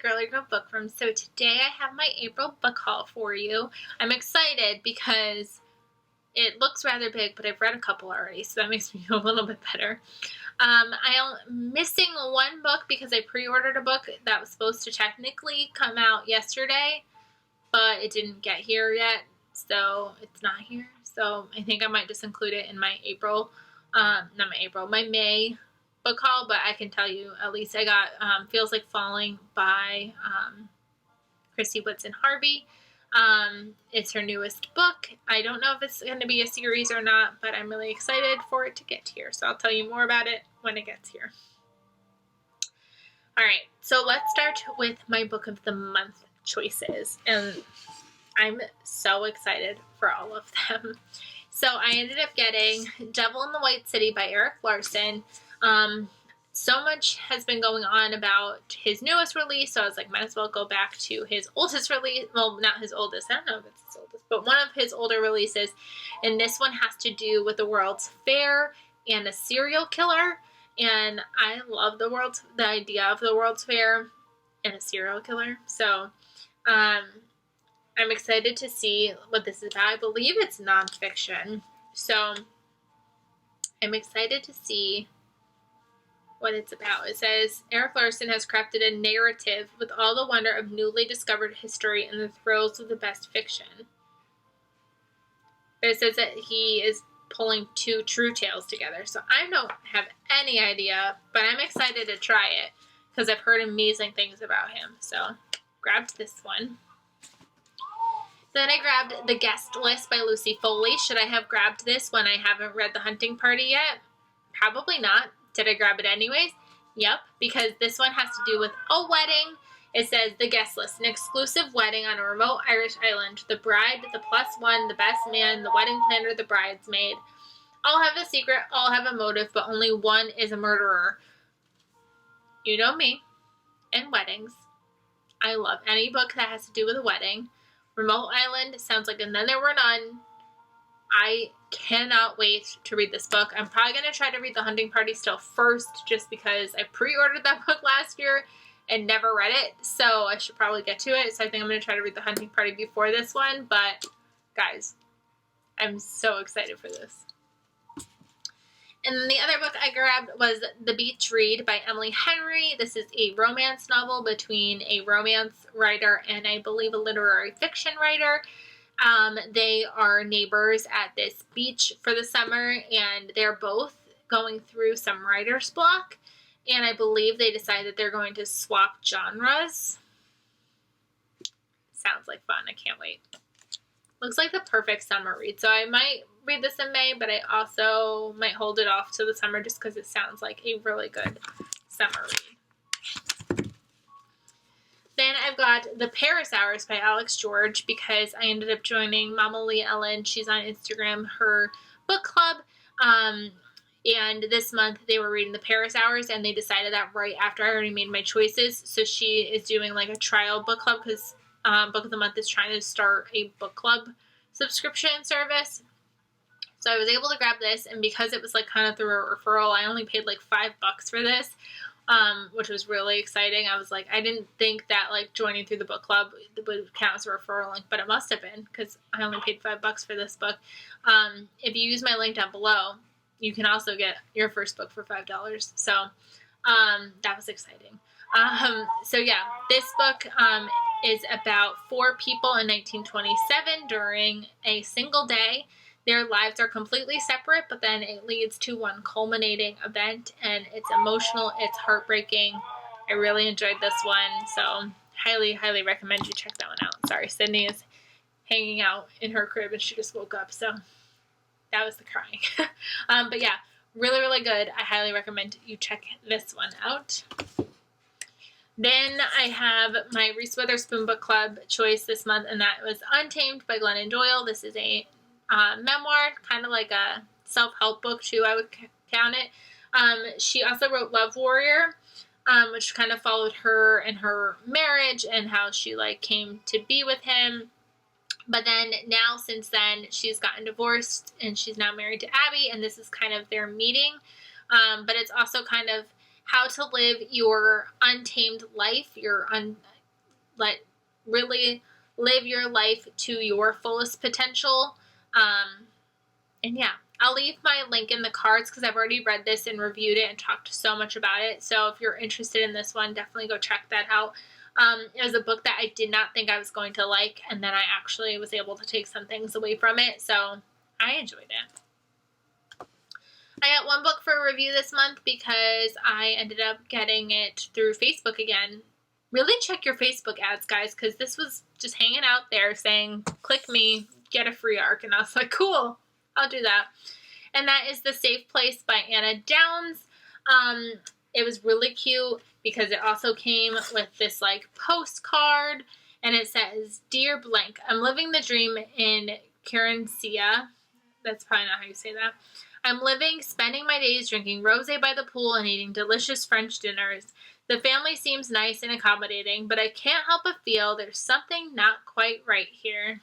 Girly Girl Bookworm. So today I have my April book haul for you. I'm excited because it looks rather big, but I've read a couple already, so that makes me feel a little bit better. I'm missing one book because I pre-ordered a book that was supposed to technically come out yesterday, but it didn't get here yet, so it's not here. So I think I might just include it in my my May book haul, but I can tell you at least I got Feels Like Falling by Christy Woodson Harvey. It's her newest book. I don't know if it's going to be a series or not, but I'm really excited for it to get here. So I'll tell you more about it when it gets here. All right, so let's start with my book of the month choices. And I'm so excited for all of them. So I ended up getting Devil in the White City by Erik Larson. So much has been going on about his newest release, so I was like, might as well go back to his oldest release. Well, not his oldest. I don't know if it's his oldest, but one of his older releases. And this one has to do with the World's Fair and a serial killer. And I love the idea of the World's Fair and a serial killer. So, I'm excited to see what this is about. I believe it's nonfiction. So, I'm excited to see what it's about. It says, Erik Larson has crafted a narrative with all the wonder of newly discovered history and the thrills of the best fiction. But it says that he is pulling two true tales together. So I don't have any idea, but I'm excited to try it because I've heard amazing things about him. So grabbed this one. Then I grabbed The Guest List by Lucy Foley. Should I have grabbed this when I haven't read The Hunting Party yet? Probably not. Did I grab it anyways? Yep, because this one has to do with a wedding. It says, The Guest List, an exclusive wedding on a remote Irish island. The bride, the +1, the best man, the wedding planner, the bridesmaid. All have a secret, all have a motive, but only one is a murderer. You know me, and weddings. I love any book that has to do with a wedding. Remote island sounds like And Then There Were None. I cannot wait to read this book. I'm probably going to try to read The Hunting Party still first, just because I pre-ordered that book last year and never read it, so I should probably get to it. So I think I'm going to try to read The Hunting Party before this one, but guys, I'm so excited for this. And then the other book I grabbed was The Beach Read by Emily Henry. This is a romance novel between a romance writer and I believe a literary fiction writer. They are neighbors at this beach for the summer, and they're both going through some writer's block, and I believe they decide that they're going to swap genres. Sounds like fun. I can't wait. Looks like the perfect summer read, so I might read this in May, but I also might hold it off to the summer just because it sounds like a really good summer read. Then I've got The Paris Hours by Alex George because I ended up joining Mama Lee Ellen. She's on Instagram, her book club. And this month they were reading The Paris Hours, and they decided that right after I already made my choices. So she is doing like a trial book club because Book of the Month is trying to start a book club subscription service. So I was able to grab this, and because it was like kind of through a referral, I only paid like $5 for this. Which was really exciting. I was like, I didn't think that like joining through the book club would count as a referral link, but it must have been because I only paid $5 for this book. If you use my link down below, you can also get your first book for $5. So that was exciting. So yeah, this book is about 4 people in 1927 during a single day. Their lives are completely separate, but then it leads to one culminating event, and it's emotional, it's heartbreaking. I really enjoyed this one, so highly, highly recommend you check that one out. Sorry, Sydney is hanging out in her crib, and she just woke up, so that was the crying. But yeah, really, really good. I highly recommend you check this one out. Then I have my Reese Witherspoon book club choice this month, and that was Untamed by Glennon Doyle. This is a memoir, kind of like a self-help book too, I would count it. She also wrote Love Warrior, which kind of followed her and her marriage and how she like came to be with him. But then now, since then, she's gotten divorced and she's now married to Abby, and this is kind of their meeting. But it's also kind of how to live your untamed life, your really live your life to your fullest potential. And yeah, I'll leave my link in the cards because I've already read this and reviewed it and talked so much about it. So if you're interested in this one, definitely go check that out. It was a book that I did not think I was going to like, and then I actually was able to take some things away from it, so I enjoyed it. I got one book for review this month because I ended up getting it through Facebook again. Really check your Facebook ads, guys, because this was just hanging out there saying, click me, get a free ARC, and I was like, cool, I'll do that. And that is The Safe Place by Anna Downs. It was really cute because it also came with this like postcard, and it says, Dear Blank, I'm living the dream in Carencia. That's probably not how you say that. I'm spending my days drinking rosé by the pool and eating delicious French dinners. The family seems nice and accommodating, but I can't help but feel there's something not quite right here.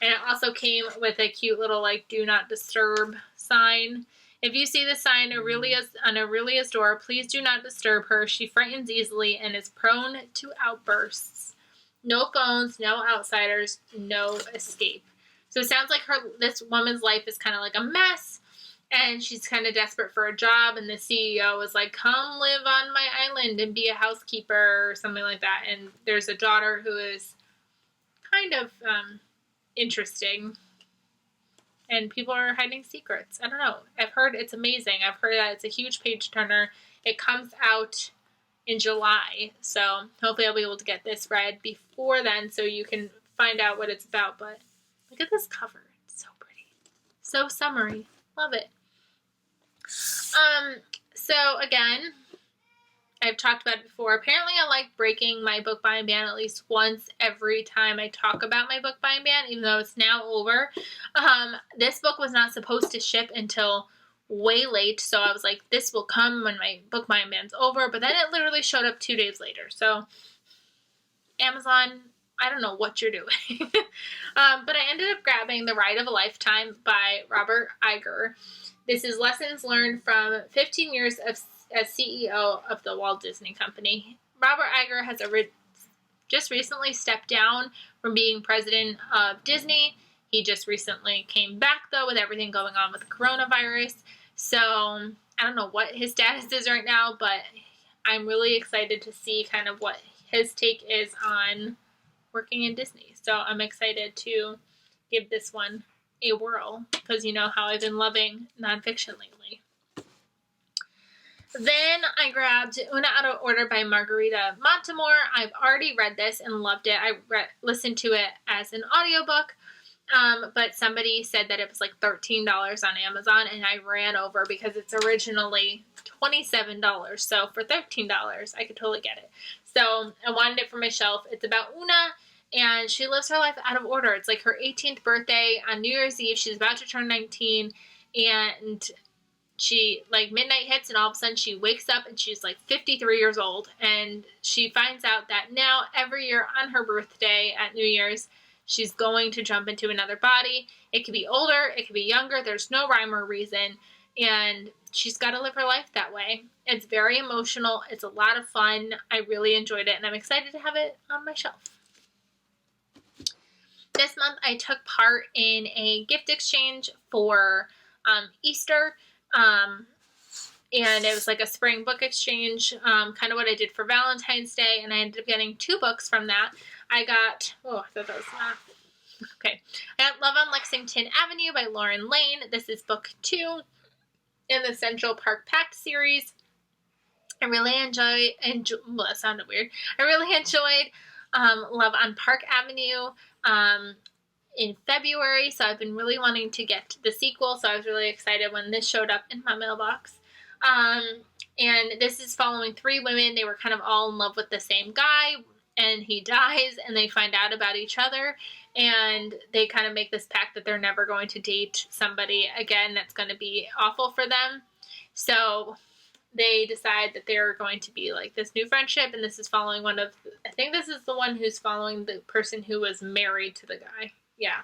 And it also came with a cute little like do not disturb sign. If you see the sign on Aurelia's door, please do not disturb her. She frightens easily and is prone to outbursts. No phones, no outsiders, no escape. So it sounds like this woman's life is kind of like a mess, and she's kind of desperate for a job, and the CEO was like, come live on my island and be a housekeeper or something like that. And there's a daughter who is kind of interesting. And people are hiding secrets. I don't know. I've heard it's amazing. I've heard that it's a huge page turner. It comes out in July. So hopefully I'll be able to get this read before then so you can find out what it's about. But look at this cover. It's so pretty. So summery. Love it. So again, I've talked about it before. Apparently I like breaking my book buying ban at least once every time I talk about my book buying ban, even though it's now over. This book was not supposed to ship until way late, so I was like, this will come when my book buying ban's over, but then it literally showed up 2 days later. So Amazon, I don't know what you're doing. But I ended up grabbing The Ride of a Lifetime by Robert Iger. This is lessons learned from 15 years as CEO of the Walt Disney Company. Robert Iger has just recently stepped down from being president of Disney. He just recently came back, though, with everything going on with coronavirus. So I don't know what his status is right now, but I'm really excited to see kind of what his take is on working in Disney. So I'm excited to give this one a whirl because you know how I've been loving nonfiction lately. Then I grabbed Una Out of Order by Margarita Montemor. I've already read this and loved it. I listened to it as an audiobook, but somebody said that it was like $13 on Amazon, and I ran over because it's originally $27. So for $13, I could totally get it. So I wanted it for my shelf. It's about Una, and she lives her life out of order. It's like her 18th birthday on New Year's Eve. She's about to turn 19, and she, like, midnight hits, and all of a sudden she wakes up and she's like 53 years old, and she finds out that now every year on her birthday at New Year's, she's going to jump into another body. It could be older, it could be younger, there's no rhyme or reason, and she's got to live her life that way. It's very emotional, it's a lot of fun, I really enjoyed it, and I'm excited to have it on my shelf. This month I took part in a gift exchange for Easter. And it was like a spring book exchange, kind of what I did for Valentine's Day, and I ended up getting 2 books from that. I got, I thought that was not, okay. I got Love on Lexington Avenue by Lauren Lane. This is book 2 in the Central Park Pact series. I really well, that sounded weird. I really enjoyed Love on Park Avenue in February, so I've been really wanting to get the sequel, so I was really excited when this showed up in my mailbox. And this is following 3 women. They were kind of all in love with the same guy, and he dies, and they find out about each other, and they kind of make this pact that they're never going to date somebody again that's going to be awful for them. So they decide that they're going to be like this new friendship, and this is following I think this is the one who's following the person who was married to the guy. Yeah.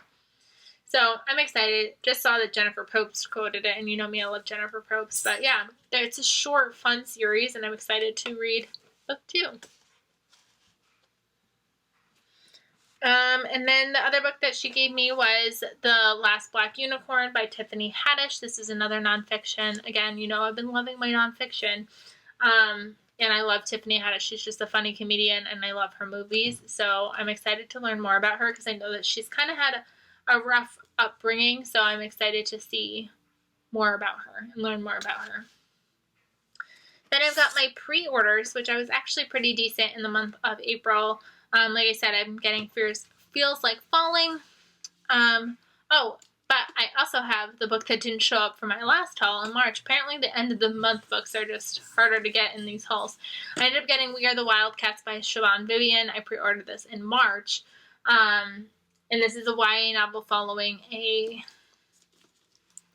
So I'm excited. Just saw that Jennifer Probst quoted it, and you know me, I love Jennifer Probst. But yeah, it's a short, fun series, and I'm excited to read book 2. And then the other book that she gave me was The Last Black Unicorn by Tiffany Haddish. This is another nonfiction. Again, I've been loving my nonfiction. And I love Tiffany Haddish. She's just a funny comedian, and I love her movies. So I'm excited to learn more about her because I know that she's kind of had a rough upbringing. So I'm excited to see more about her and learn more about her. Then I've got my pre-orders, which I was actually pretty decent in the month of April. Like I said, I'm getting Feels Like Falling. But I also have the book that didn't show up for my last haul in March. Apparently the end of the month books are just harder to get in these hauls. I ended up getting We Are the Wildcats by Siobhan Vivian. I pre-ordered this in March. And this is a YA novel following a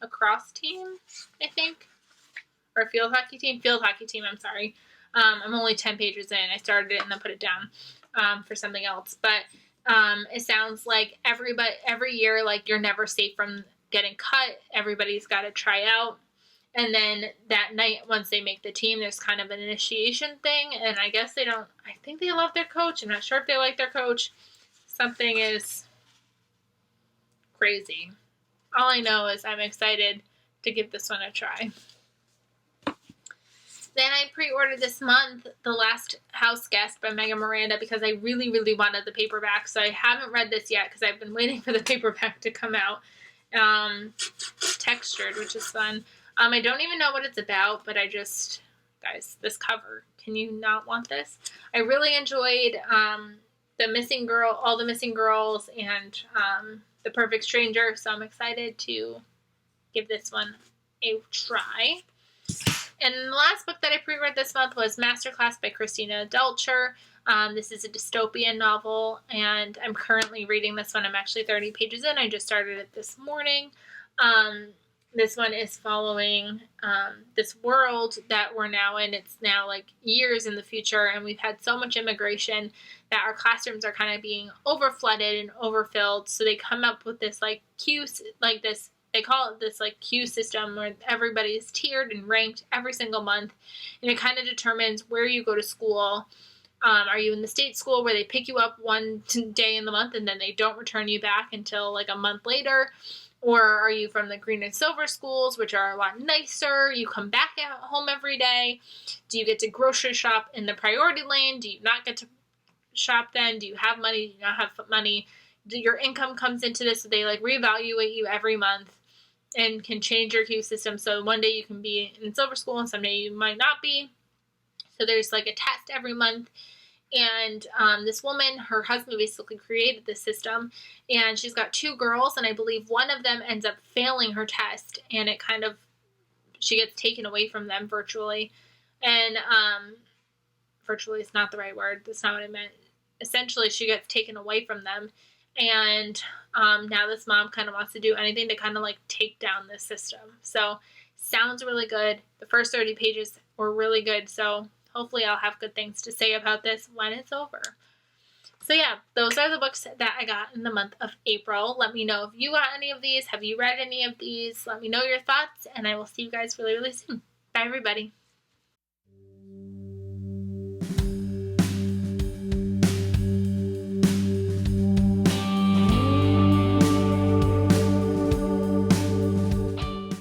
lacrosse team, I think. Or field hockey team. Field hockey team, I'm sorry. I'm only 10 pages in. I started it and then put it down for something else. But it sounds like every year, like, you're never safe from getting cut. Everybody's got to try out. And then that night, once they make the team, there's kind of an initiation thing. And I guess I think they love their coach. I'm not sure if they like their coach. Something is crazy. All I know is I'm excited to give this one a try. Then I pre-ordered this month The Last Houseguest by Megan Miranda because I really, really wanted the paperback. So I haven't read this yet because I've been waiting for the paperback to come out. Textured, which is fun. I don't even know what it's about, but guys, this cover. Can you not want this? I really enjoyed The Missing Girl, All the Missing Girls, and The Perfect Stranger. So I'm excited to give this one a try. And the last book that I pre-read this month was Masterclass by Christina Delcher. This is a dystopian novel, and I'm currently reading this one. I'm actually 30 pages in. I just started it this morning. This one is following this world that we're now in. It's now like years in the future, and we've had so much immigration that our classrooms are kind of being overflooded and overfilled. So they come up with this like they call it this like queue system where everybody is tiered and ranked every single month, and it kind of determines where you go to school. Are you in the state school where they pick you up one day in the month and then they don't return you back until like a month later? Or are you from the green and silver schools, which are a lot nicer? You come back at home every day. Do you get to grocery shop in the priority lane? Do you not get to shop then? Do you have money? Do you not have money? Your income comes into this, so they like reevaluate you every month and can change your queue system. So one day you can be in silver school and someday you might not be. So there's like a test every month. And this woman, her husband basically created this system, and she's got 2 girls, and I believe one of them ends up failing her test, and she gets taken away from them virtually. And virtually is not the right word. That's not what I meant. Essentially, she gets taken away from them. And now this mom kind of wants to do anything to kind of like take down this system. So sounds really good. The first 30 pages were really good. So hopefully I'll have good things to say about this when it's over. So yeah, those are the books that I got in the month of April. Let me know if you got any of these. Have you read any of these? Let me know your thoughts, and I will see you guys really, really soon. Bye, everybody.